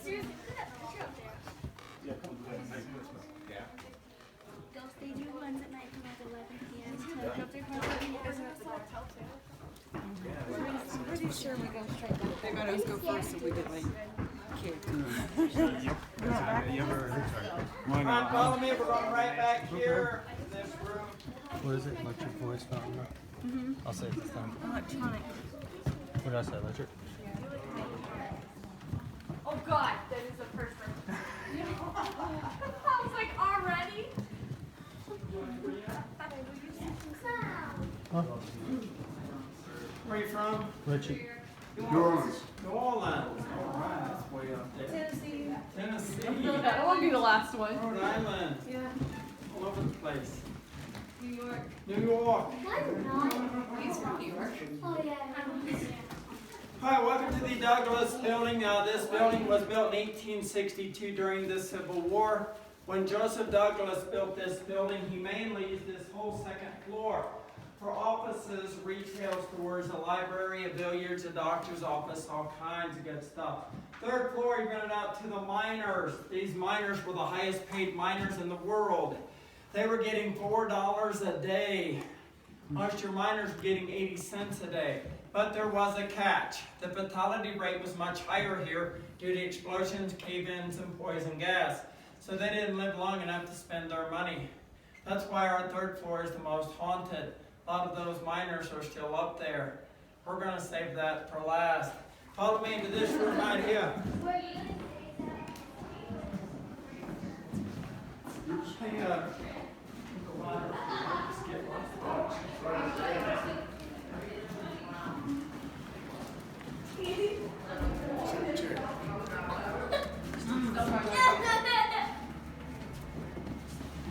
They do ones at night from like 11 p.m. to up there from 11 p.m. I'm pretty sure we go straight back. They made us go first, so we get like kicked. Alright, follow me. We're going right back here in this room. What is it? Electric voice fountain? I'll say it this time. Electronic. What did I say? Electric? Oh God, that is the first one. I was like, already? Huh? Where are you from? Electric. New Orleans. New Orleans. Alright, that's way up there. Tennessee. Tennessee. That won't be the last one. Rhode Island. Yeah. All over the place. New York. New York. He's from New York. Oh yeah. Hi, welcome to the Douglas Building. This building was built in 1862 during the Civil War. When Joseph Douglas built this building, he mainly used this whole second floor for offices, retail stores, a library, a billiards, a doctor's office, all kinds of good stuff. Third floor, he rented out to the miners. These miners were the highest paid miners in the world. They were getting $4 a day. Most of your miners were getting 80 cents a day. But there was a catch. The fatality rate was much higher here due to explosions, cave-ins, and poison gas. So they didn't live long enough to spend their money. That's why our third floor is the most haunted. A lot of those miners are still up there. We're going to save that for last. Follow me into this room right here. Hey,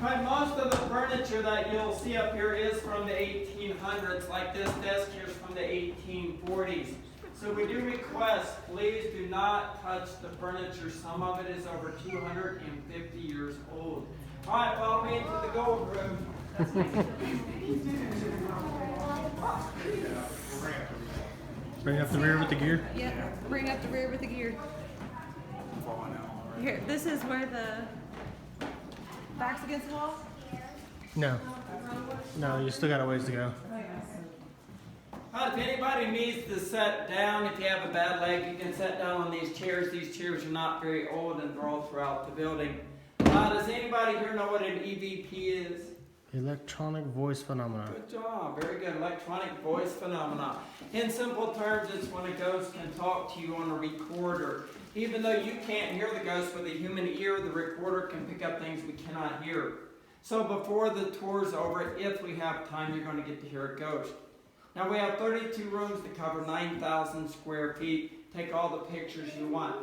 Right, most of the furniture that you'll see up here is from the 1800s, like this desk here is from the 1840s. So we do request, please do not touch the furniture. Some of it is over 250 years old. All right, follow me into the gold room. Bring up the rear with the gear. Yeah, bring up the rear with the gear. Here, this is where the back's against the wall. No. No, you still got a ways to go. If anybody needs to sit down, if you have a bad leg, you can sit down on these chairs. These chairs are not very old and they're all throughout the building. Does anybody here know what an EVP is? Electronic voice phenomena. Good job. Very good. Electronic voice phenomena. In simple terms, it's when a ghost can talk to you on a recorder. Even though you can't hear the ghost with a human ear, the recorder can pick up things we cannot hear. So before the tour's over, if we have time, you're going to get to hear a ghost. Now we have 32 rooms to cover 9,000 square feet. Take all the pictures you want.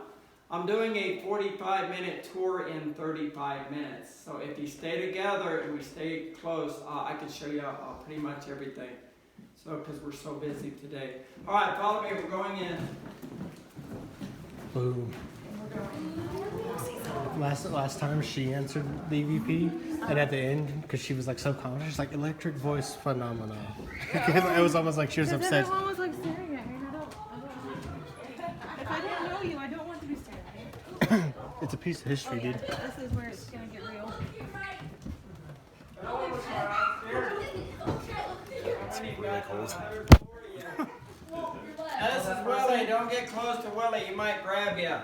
I'm doing a 45-minute tour in 35 minutes. So if you stay together and we stay close, I can show you pretty much everything. So, because we're so busy today. All right, follow me. We're going in. Boom. Last time she answered the EVP, and at the end, because she was like so confident, she's like electric voice phenomena. It was almost like she was upset. Everyone was like staring at me. If I didn't know you, I don't want to be staring at you. It's a piece of history, dude. This is where it's gonna get real. It's really cold. Now this is Willie. Don't get close to Willie. He might grab you.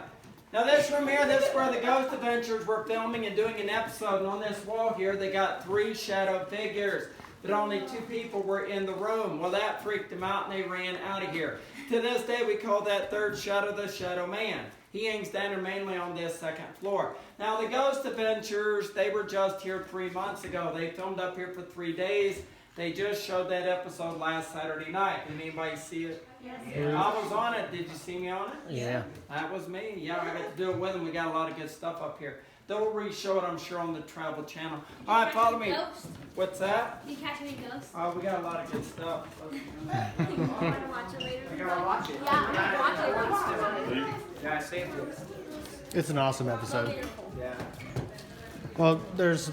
Now this room here, this is where the Ghost Adventures were filming and doing an episode. And on this wall here, they got 3 shadow figures. But only 2 people were in the room. Well, that freaked them out and they ran out of here. To this day, we call that third shadow the Shadow Man. He hangs down there mainly on this second floor. Now the Ghost Adventures, they were just here 3 months ago. They filmed up here for 3 days. They just showed that episode last Saturday night. Did anybody see it? Yes. I was on it. Did you see me on it? Yeah. That was me. Yeah, I got to do it with them. We got a lot of good stuff up here. They'll re-show it, I'm sure, on the Travel Channel. All right, follow me. Ghost? What's that? You catch any ghosts? Oh, we got a lot of good stuff. You want to watch it later? I gotta watch it. Yeah, I'm gonna watch it. Yeah, I saved it. It's an awesome episode. Yeah. Well, there's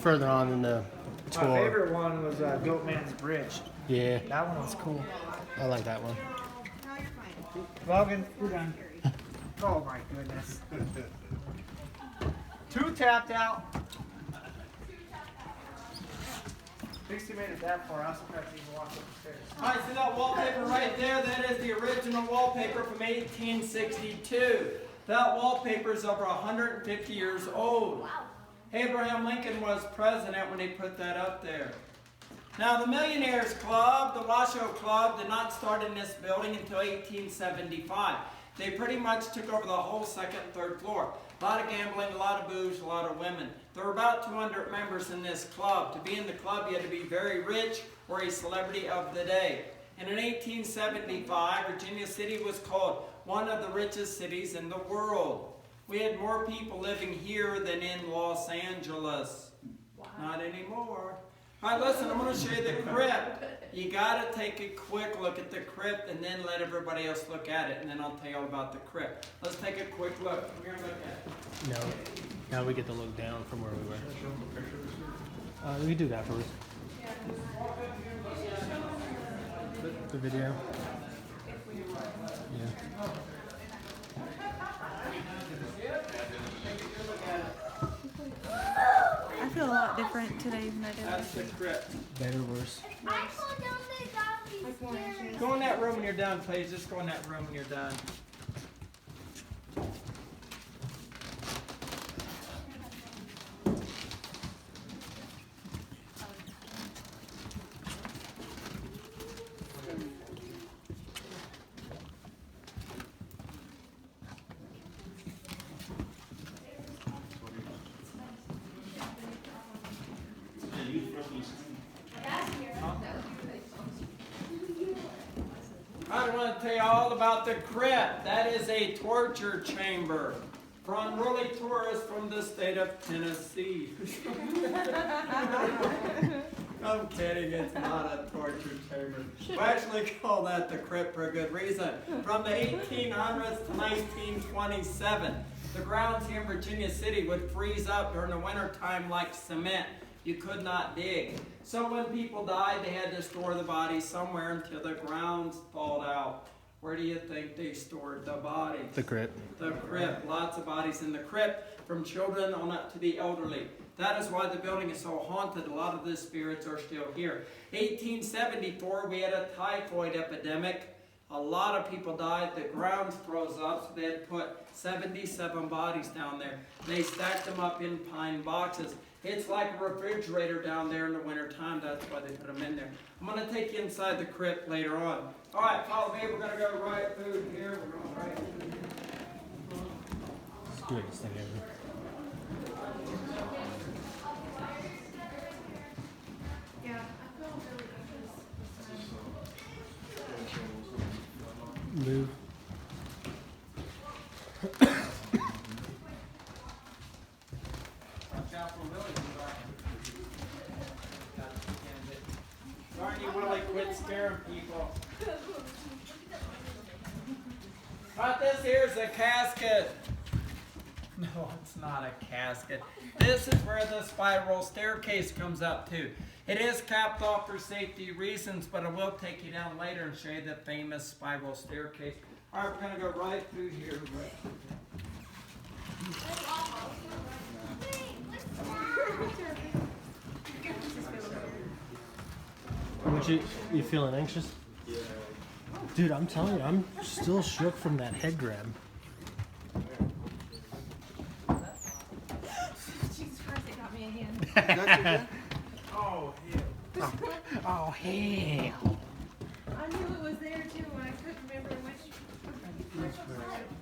further on in the tour. My favorite one was Goatman's Bridge. Yeah, That one was cool. I like that one. Logan, we're done. Oh my goodness. 2 tapped out. At least he made it that far. I was surprised he even walked up the stairs. Alright, see that wallpaper right there? That is the original wallpaper from 1862. That wallpaper is over 150 years old. Abraham Lincoln was president when he put that up there. Now the Millionaires Club, the Washoe Club, did not start in this building until 1875. They pretty much took over the whole second and third floor. A lot of gambling, a lot of booze, a lot of women. There were about 200 members in this club. To be in the club, you had to be very rich or a celebrity of the day. And in 1875, Virginia City was called one of the richest cities in the world. We had more people living here than in Los Angeles. Wow. Not anymore. All right, listen, I'm going to show you the crypt. You got to take a quick look at the crypt and then let everybody else look at it, and then I'll tell you all about the crypt. Let's take a quick look. Come here and look at it. No. Now we get to look down from where we were. We can do that first. The video. Yeah. I feel a lot different today than I did. That's the crypt. Better, worse. I fall down the doggy stairs. Go in that room when you're done, please. Just go in that room when you're done. I want to tell you all about the crypt. That is a torture chamber for unruly tourists from the state of Tennessee. I'm kidding, it's not a torture chamber. We actually call that the crypt for a good reason. From the 1800s to 1927, the grounds here in Virginia City would freeze up during the winter time like cement. You could not dig. So when people died, they had to store the body somewhere until the grounds thawed out. Where do you think they stored the bodies? The crypt. The crypt. Lots of bodies in the crypt, from children on up to the elderly. That is why the building is so haunted. A lot of the spirits are still here. 1874, we had a typhoid epidemic. A lot of people died. The grounds froze up, so they had to put 77 bodies down there. They stacked them up in pine boxes. It's like a refrigerator down there in the winter time. That's why they put them in there. I'm going to take you inside the crypt later on. All right, follow me. We're going to go right through here. We're going right through here. Let's do this thing over. Yeah, I feel really good. Move. Watch out for Willie. Darn you, Willie, quit scaring people. But this here's a casket. No, it's not a casket. This is where the spiral staircase comes up to. It is capped off for safety reasons, but I will take you down later and show you the famous spiral staircase. All right, we're going to go right through here. You feeling anxious? Yeah. Dude, I'm telling you, I'm still shook from that head grab. Jesus Christ, it got me again. Oh, hell. Oh, hell. I knew it was there too, and I couldn't remember which.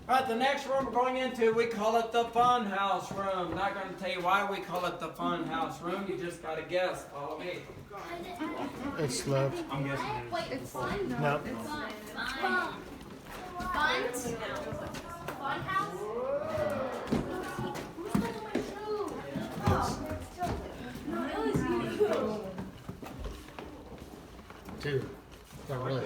All right, the next room we're going into, we call it the fun house room. Not going to tell you why we call it the fun house room. You just got to guess. Follow me. It's love. I'm guessing It's fun. No. It's Fun. Fun? Fun house? Who's got my shoe? No, it was you. Dude, not really.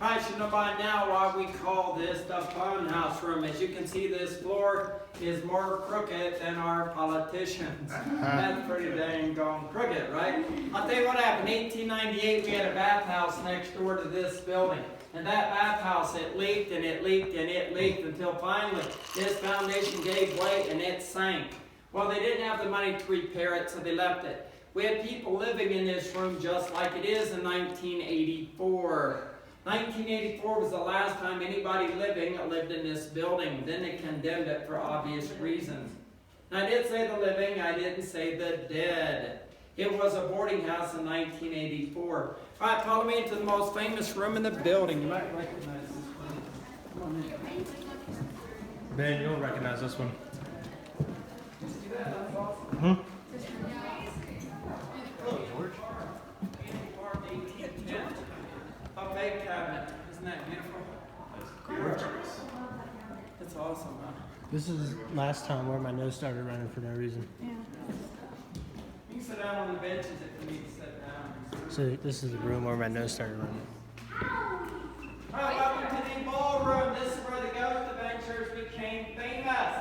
I should know by now why we call this the fun house room. As you can see, this floor is more crooked than our politicians. That's pretty dang gone crooked, right? I'll tell you what happened. In 1898, we had a bathhouse next door to this building. And that bathhouse, it leaked and it leaked and it leaked until finally this foundation gave way and it sank. Well, they didn't have the money to repair it, so they left it. We had people living in this room just like it is in 1984. 1984 was the last time anybody living lived in this building. Then they condemned it for obvious reasons. And I did say the living, I didn't say the dead. It was a boarding house in 1984. All right, follow me into the most famous room in the building. You might recognize this one. Come on in. Ben, you'll recognize this one. See that? That's awesome. Hmm? Hello, George. Farm 1810. A bake cabinet. Isn't that beautiful? Gorgeous. That's awesome, huh? This is last time where my nose started running for no reason. Yeah. You can sit down on the benches if you need to sit down. So this is the room where my nose started running. All right, welcome to the ballroom. This is where the ghost adventures became famous.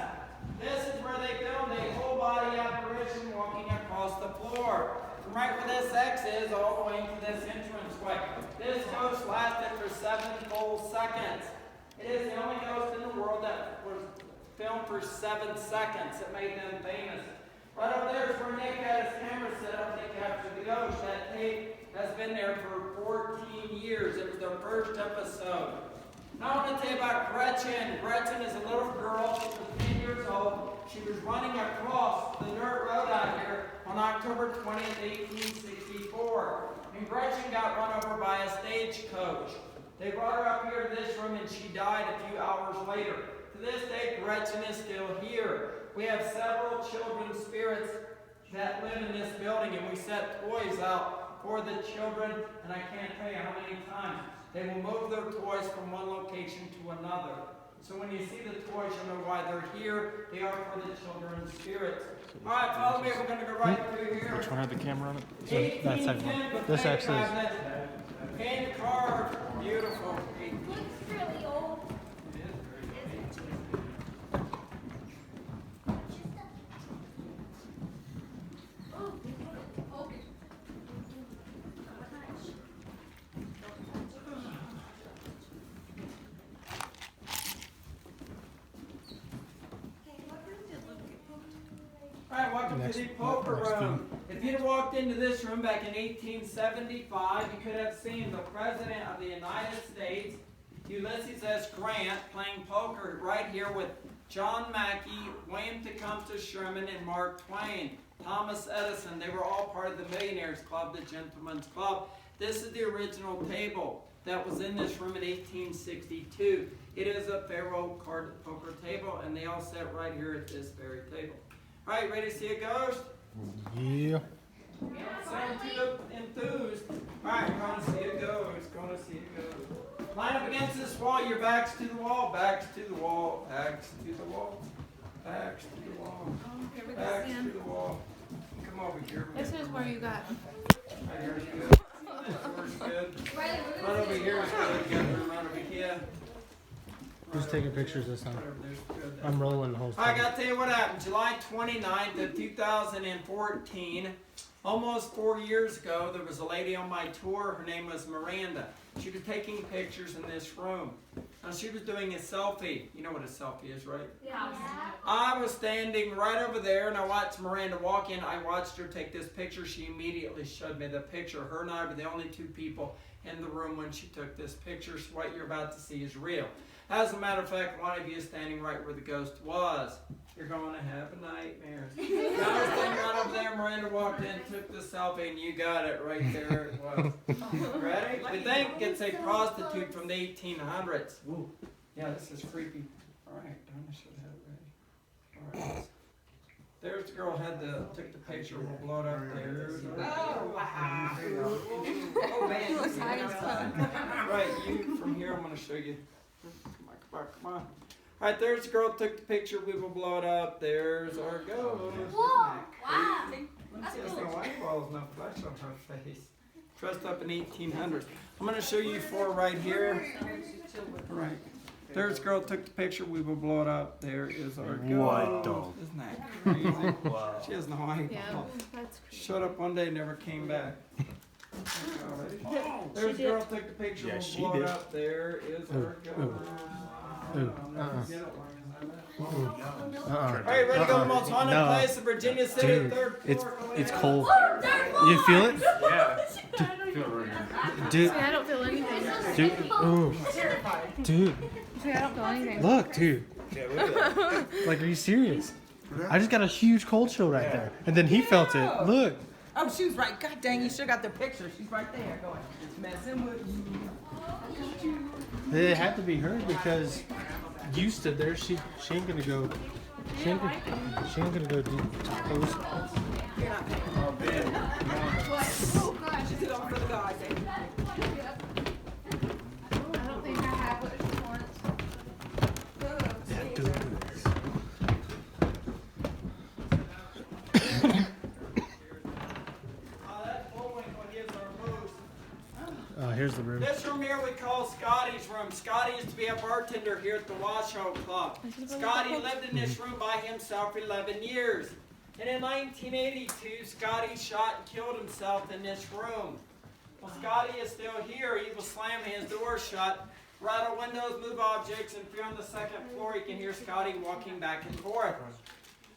This is where they filmed a whole body apparition walking across the floor. From right where this X is all the way into this entranceway. This ghost lasted for 7 full seconds. It is the only ghost in the world that was filmed for 7 seconds. It made them famous. Right over there is where Nick had his camera set up to capture the ghost. That tape has been there for 14 years. It was their first episode. Now I want to tell you about Gretchen. Gretchen is a little girl. She was 10 years old. She was running across the dirt road out here on October 20th, 1864. And Gretchen got run over by a stagecoach. They brought her up here to this room and she died a few hours later. To this day, Gretchen is still here. We have several children's spirits that live in this building, and we set toys out for the children, and I can't tell you how many times they will move their toys from one location to another. So when you see the toys, you'll know why they're here. They are for the children's spirits. All right, follow me. We're going to go right through here. Which one had the camera on it? So that's second one. This actually is. Hand carved, beautiful. Looks really old. Alright, welcome to the poker room. If you'd walked into this room back in 1875, you could have seen the President of the United States, Ulysses S. Grant, playing poker right here with John Mackey, William Tecumseh Sherman, and Mark Twain. Thomas Edison, they were all part of the Millionaires Club, the Gentlemen's Club. This is the original table that was in this room in 1862. It is a Pharaoh card poker table, and they all sit right here at this very table. All right, ready to see a ghost? Yeah. Sound too enthused. All right, we're going to see a ghost. Going to see a ghost. Line up against this wall. Your backs to the wall. Backs to the wall. Backs to the wall. Backs to the wall. Here we go, Backs Stan. to the wall. Come over here. This is where you got. Right here is good. This is good. Right over here is good. Good. Right over here. Who's taking pictures this time? Whatever, there's good. I'm rolling the whole I time. got to tell you what happened. July 29th of 2014, almost 4 years ago, there was a lady on my tour. Her name was Miranda. She was taking pictures in this room. Now she was doing a selfie. You know what a selfie is, right? Yeah. I was standing right over there and I watched Miranda walk in. I watched her take this picture. She immediately showed me the picture. Her and I were the only 2 people in the room when she took this picture. So what you're about to see is real. As a matter of fact, one of you is standing right where the ghost was. You're going to have a nightmare. I was standing right over there. Miranda walked in, took the selfie, and you got it right there. It was. Ready? We think it's a prostitute from the 1800s. Woo. Yeah, this is creepy. All right, I should have it ready. All right. There's the girl took the picture. We'll blow it up there. Oh, wow. Oh, man. He looks high as fuck. Right, you from here, I'm going to show you. Come on. All right, there's the girl who took the picture. We will blow it up. There's our ghost. Whoa! Wow! That's cool. White balls, no flesh on her face. Dressed up in 1800s. I'm going to show you 4 right here. Right. There's girl took the picture. We will blow it up. There is our girl. What the? Isn't that crazy? Wow. She has no idea. Yeah, that's crazy. Showed up one day, never came back. There's girl took the picture. Yeah, We'll she blow did. it up. There is our girl. Are you ready to go to the most haunted No. place in Virginia City? Dude, Third floor. it's cold. You feel it? Yeah. Feel it right here. Dude, See, I don't feel anything. dude, ooh. Dude, See, I don't feel anything. look, dude. Yeah, look at that. Like, are you serious? I just got a huge cold chill right there. And then he felt it. Look. Oh, she was right. God dang, you should got the picture. She's right there going, messing with you. It had to be her because you stood there. She ain't gonna go. She ain't gonna go do those. Oh, man. She took off for the guys. I don't think I have what she wants. Yeah, do this. That's Bullwinkle. He is our host. Here's the room. This room here we call Scotty's room. Scotty used to be a bartender here at the Washoe Club. Scotty lived in this room by himself for 11 years. And in 1982, Scotty shot and killed himself in this room. Well, Scotty is still here. He was slamming his door shut, rattle windows, move objects, and if you're on the second floor, you can hear Scotty walking back and forth.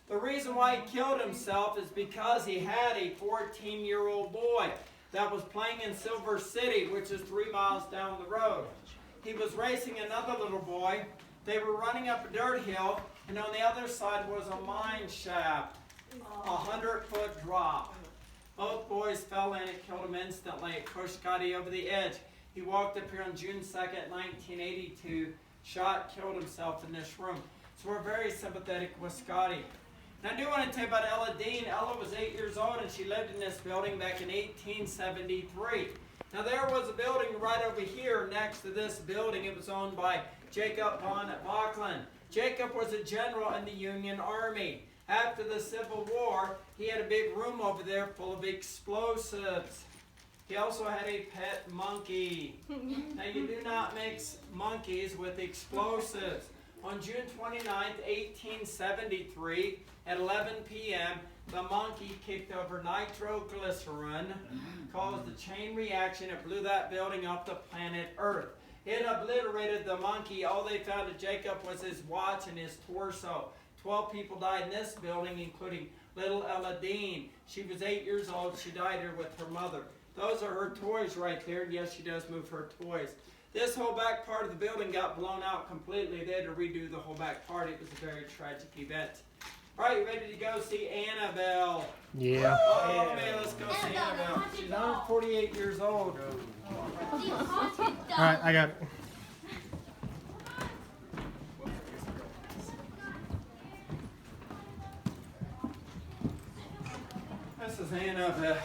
The reason why he killed himself is because he had a 14-year-old boy that was playing in Silver City, which is 3 miles down the road. He was racing another little boy. They were running up a dirt hill, and on the other side was a mine shaft, a 100-foot drop. Both boys fell in. It killed him instantly. It pushed Scotty over the edge. He walked up here on June 2nd, 1982, shot, killed himself in this room. So we're very sympathetic with Scotty. Now, I do want to tell you about Ella Dean. Ella was 8 years old, and she lived in this building back in 1873. Now, there was a building right over here next to this building. It was owned by Jacob von Bachlen. Jacob was a general in the Union Army. After the Civil War, he had a big room over there full of explosives. He also had a pet monkey. Now, you do not mix monkeys with explosives. On June 29, 1873, at 11 p.m., the monkey kicked over nitroglycerin, caused a chain reaction. It blew that building off the planet Earth. It obliterated the monkey. All they found of Jacob was his watch and his torso. 12 people died in this building, including little Ella Dean. She was 8 years old. She died here with her mother. Those are her toys right there. And yes, she does move her toys. This whole back part of the building got blown out completely. They had to redo the whole back part. It was a very tragic event. All right, you ready to go see Annabelle? Yeah. Oh, man, let's go see Annabelle. She's 148 years old. All right, I got it. This is Annabelle.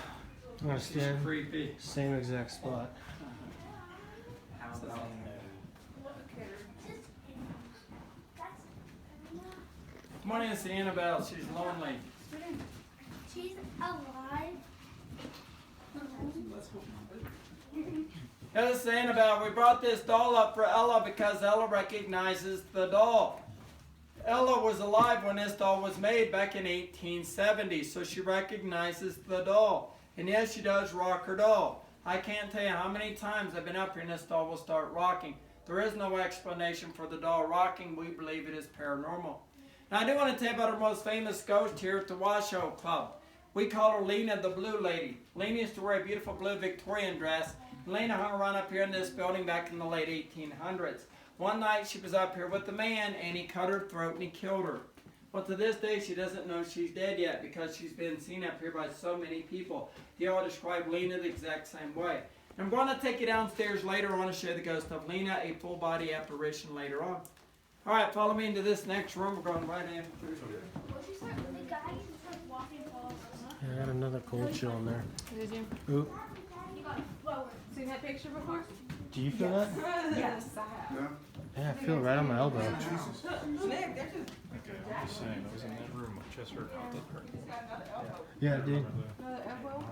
I'm gonna She's stand creepy. same exact spot. Come on in and see Annabelle. She's lonely. She's alive. Yeah, this is Annabelle. We brought this doll up for Ella because Ella recognizes the doll. Ella was alive when this doll was made back in 1870, so she recognizes the doll. And yes, she does rock her doll. I can't tell you how many times I've been up here and this doll will start rocking. There is no explanation for the doll rocking. We believe it is paranormal. Now, I do want to tell you about our most famous ghost here at the Washoe Club. We call her Lena the Blue Lady. Lena used to wear a beautiful blue Victorian dress. Lena hung around up here in this building back in the late 1800s. One night she was up here with a man and he cut her throat and he killed her. Well, to this day she doesn't know she's dead yet because she's been seen up here by so many people. They all describe Lena the exact same way. I'm going to take you downstairs later on to show you the ghost of Lena, a full body apparition later on. All right, follow me into this next room. We're going right in through here. The guy is like walking forward. I got another cold chill in there. Did you? Ooh, You got lower. Seen that picture before? do you feel that? Yes, I have. Yeah, I feel it right on my elbow. Nick, they're just Okay, I'm just saying, I was in that room, my chest hurt, my lip hurt. got another elbow. Yeah, dude. Another elbow?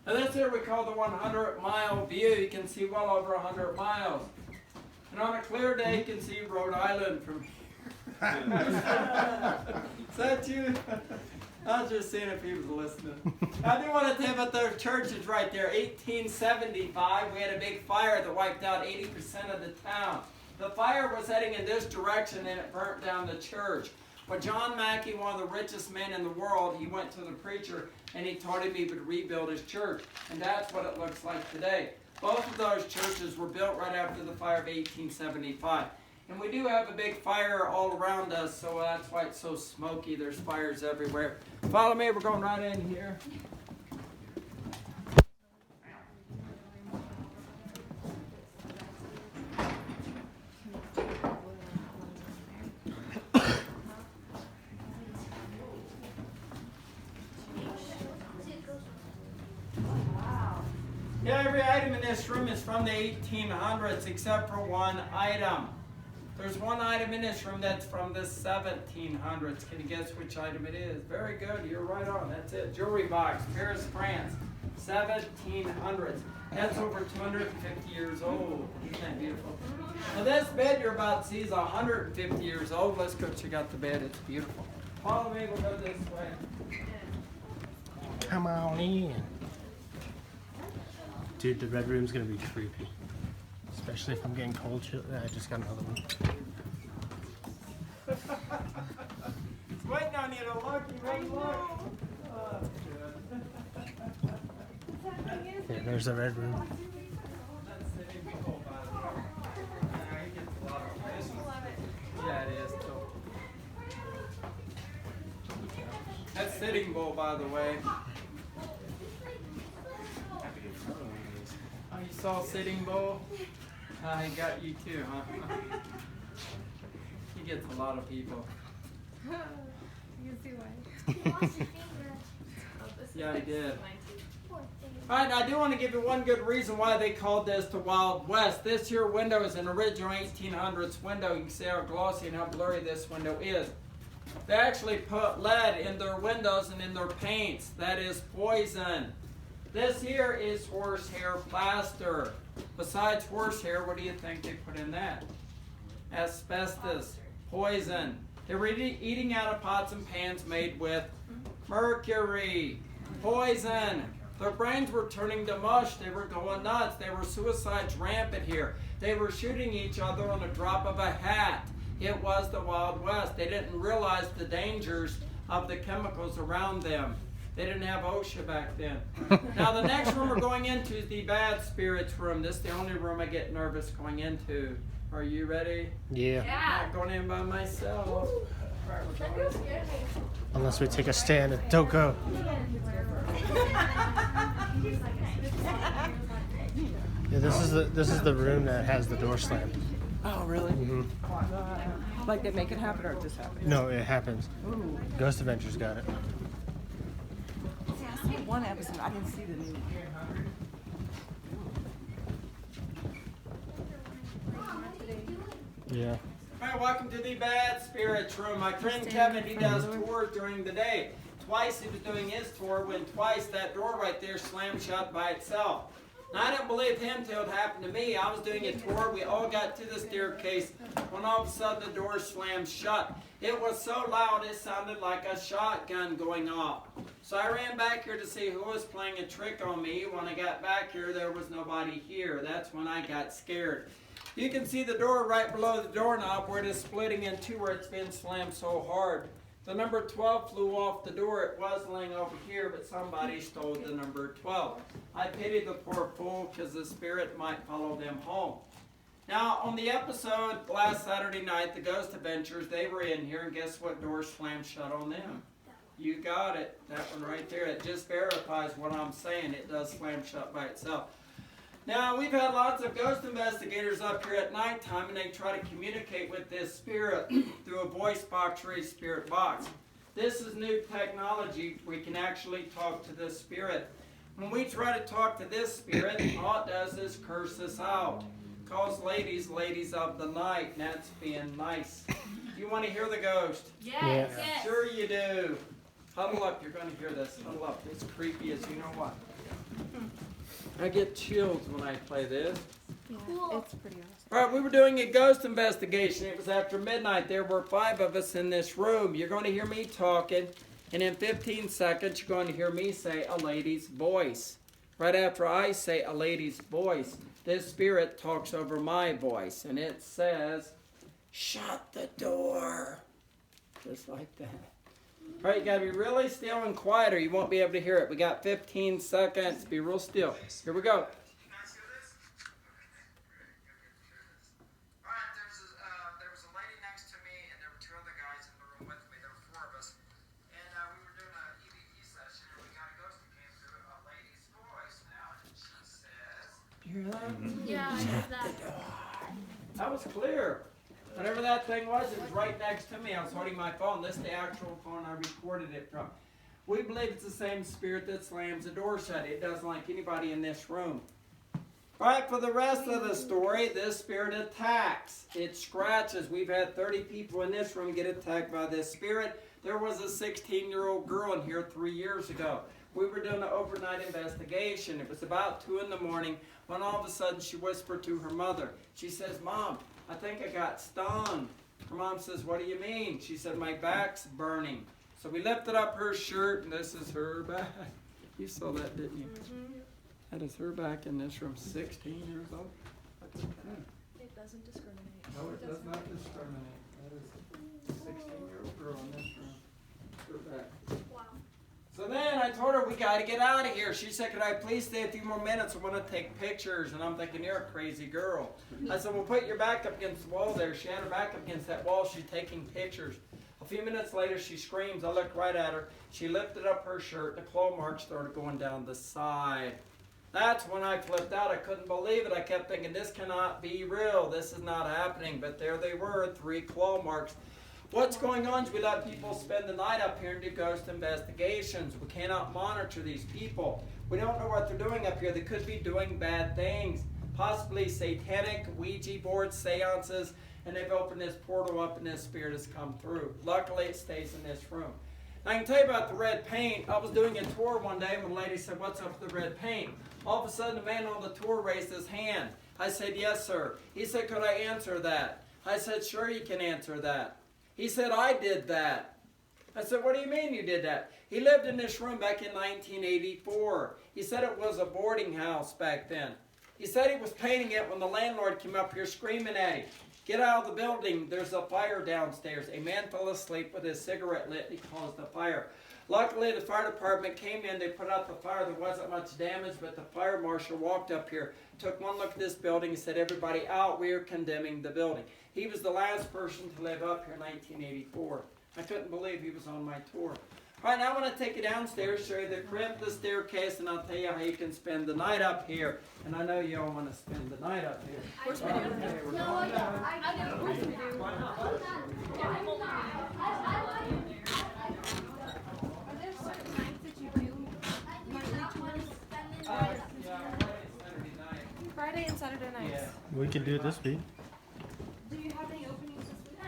Now this here we call the 100-mile view. You can see well over 100 miles. And on a clear day, you can see Rhode Island from here. Is that you? I was just seeing if he was listening. I do want to tell you about those churches right there. 1875, we had a big fire that wiped out 80% of the town. The fire was heading in this direction and it burnt down the church. But John Mackey, one of the richest men in the world, he went to the preacher and he told him he would rebuild his church. And that's what it looks like today. Both of those churches were built right after the fire of 1875. And we do have a big fire all around us, so that's why it's so smoky. There's fires everywhere. Follow me, we're going right in here. Yeah, every item in this room is from the 1800s except for one item. There's one item in this room that's from the 1700s. Can you guess which item it is? Very good. You're right on. That's it. Jewelry box, Paris, France, 1700s. That's over 250 years old. Isn't that beautiful? Now this bed you're about to see is 150 years old. Let's go check out the bed. It's beautiful. Follow me. We'll go this way. Come on in. Dude, the red room's gonna be creepy. Especially if I'm getting cold chill. I just got another one. It's waiting on you to look. You won't look. Oh, good. Yeah, there's the red room. That's sitting bull, by the way. Yeah, he gets a lot of fish. Yeah, it is too. That's sitting bull, by the way. Oh, you saw sitting bull? He got you too, huh? He gets a lot of people. You can see why. Yeah, he did. Alright, I do want to give you one good reason why they called this the Wild West. This here window is an original 1800s window. You can see how glossy and how blurry this window is. They actually put lead in their windows and in their paints. That is poison. This here is horsehair plaster. Besides horsehair, what do you think they put in that? Asbestos, poison. They were eating out of pots and pans made with mercury, poison. Their brains were turning to mush. They were going nuts. They were suicides rampant here. They were shooting each other on a drop of a hat. It was the Wild West. They didn't realize the dangers of the chemicals around them. They didn't have OSHA back then. Now the next room we're going into is the bad spirits room. This is the only room I get nervous going into. Are you ready? Yeah. I'm not going in by myself. Right, we're going in. Unless we take a stand and don't go. Yeah, this is the room that has the door slammed. Oh, really? Mm-hmm. Like they make it happen or it just happens? No, it happens. Ooh. Ghost Adventures got it. See, I saw one episode. I didn't see the new. Yeah. Hi, welcome to the Bad Spirits Room. My friend Kevin, he does tours during the day. Twice he was doing his tour when twice that door right there slammed shut by itself. Now, I didn't believe him till it happened to me. I was doing a tour. We all got to the staircase when all of a sudden the door slammed shut. It was so loud it sounded like a shotgun going off. So I ran back here to see who was playing a trick on me. When I got back here, there was nobody here. That's when I got scared. You can see the door right below the doorknob where it is splitting in two where it's been slammed so hard. The number 12 flew off the door. It was laying over here, but somebody stole the number 12. I pity the poor fool because the spirit might follow them home. Now, on the episode last Saturday night, the Ghost Adventures, they were in here, and guess what door slammed shut on them? You got it. That one right there. It just verifies what I'm saying. It does slam shut by itself. Now, we've had lots of ghost investigators up here at nighttime, and they try to communicate with this spirit through a voice box or a spirit box. This is new technology. We can actually talk to this spirit. When we try to talk to this spirit, all it does is curse us out. Calls ladies, ladies of the night, and that's being nice. You want to hear the ghost? Yes. Yeah. Sure you do. Huddle up, you're going to hear this. Huddle up. It's creepy as you know what. I get chills when I play this. Cool. It's pretty awesome. All right, we were doing a ghost investigation. It was after midnight. There were 5 of us in this room. You're going to hear me talking, and in 15 seconds, you're going to hear me say a lady's voice. Right after I say a lady's voice, this spirit talks over my voice, and it says, "Shut the door." Just like that. All right, you got to be really still and quiet or you won't be able to hear it. We got 15 seconds. Be real still. Here we go. Yeah, I heard that. That was clear. Whatever that thing was, it was right next to me. I was holding my phone. This is the actual phone I recorded it from. We believe it's the same spirit that slams the door shut. It doesn't like anybody in this room. All right, for the rest of the story, this spirit attacks. It scratches. We've had 30 people in this room get attacked by this spirit. There was a 16-year-old girl in here 3 years ago. We were doing an overnight investigation. It was about 2 in the morning when all of a sudden she whispered to her mother. She says, "Mom, I think I got stung." Her mom says, "What do you mean?" She said, "My back's burning." So we lifted up her shirt, and this is her back. You saw that, didn't you? Mm-hmm. That is her back in this room, 16 years old. That's okay. It doesn't discriminate. No, it does not discriminate. That is a 16-year-old girl in this room. Her back. Wow. So then I told her, we got to get out of here. She said, "Could I please stay a few more minutes? I want to take pictures." And I'm thinking, you're a crazy girl. I said, "Well, put your back up against the wall there." She had her back up against that wall. She's taking pictures. A few minutes later, she screams. I looked right at her. She lifted up her shirt. The claw marks started going down the side. That's when I flipped out. I couldn't believe it. I kept thinking, this cannot be real. This is not happening. But there they were, 3 claw marks. What's going on is we let people spend the night up here and do ghost investigations. We cannot monitor these people. We don't know what they're doing up here. They could be doing bad things, possibly satanic, Ouija board seances, and they've opened this portal up and this spirit has come through. Luckily, it stays in this room. Now, I can tell you about the red paint. I was doing a tour one day when the lady said, "What's up with the red paint?" All of a sudden, the man on the tour raised his hand. I said, "Yes, sir." He said, "Could I answer that?" I said, "Sure, you can answer that." He said, "I did that." I said, "What do you mean you did that?" He lived in this room back in 1984. He said it was a boarding house back then. He said he was painting it when the landlord came up here screaming at him, "Get out of the building, there's a fire downstairs." A man fell asleep with his cigarette lit and he caused a fire. Luckily, the fire department came in, they put out the fire. There wasn't much damage, but the fire marshal walked up here, took one look at this building and said, "Everybody out, we are condemning the building." He was the last person to live up here in 1984. I couldn't believe he was on my tour. All right, now I want to take you downstairs, show you the crypt, the staircase, and I'll tell you how you can spend the night up here. And I know you all want to spend the night up here. Of course we do. Okay, we're No, going down. I do. Of course we do. Why not? Are there certain nights that you do monthly tours? Yeah, Friday, Saturday night. Friday and Saturday nights. Yeah. We can do it this week. Do you have any openings this week?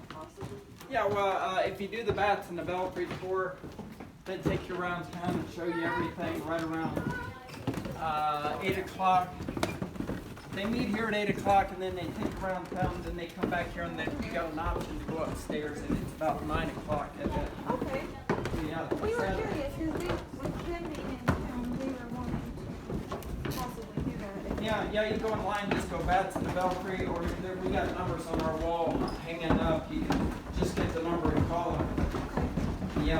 Possibly. Yeah, well, if you do the Bats and the Belfry tour, they take you around town and show you everything right around 8 o'clock. They meet here at 8 o'clock and then they take you around town and then they come back here and then you got an option to go upstairs and it's about 9 o'clock at that. Okay. Yeah, We were Saturday. curious because with them being in town, we were wanting to possibly do that. Yeah, you go online, just go Bats in the Belfry, or we got numbers on our wall hanging up. You can just get the number and call them. Yeah,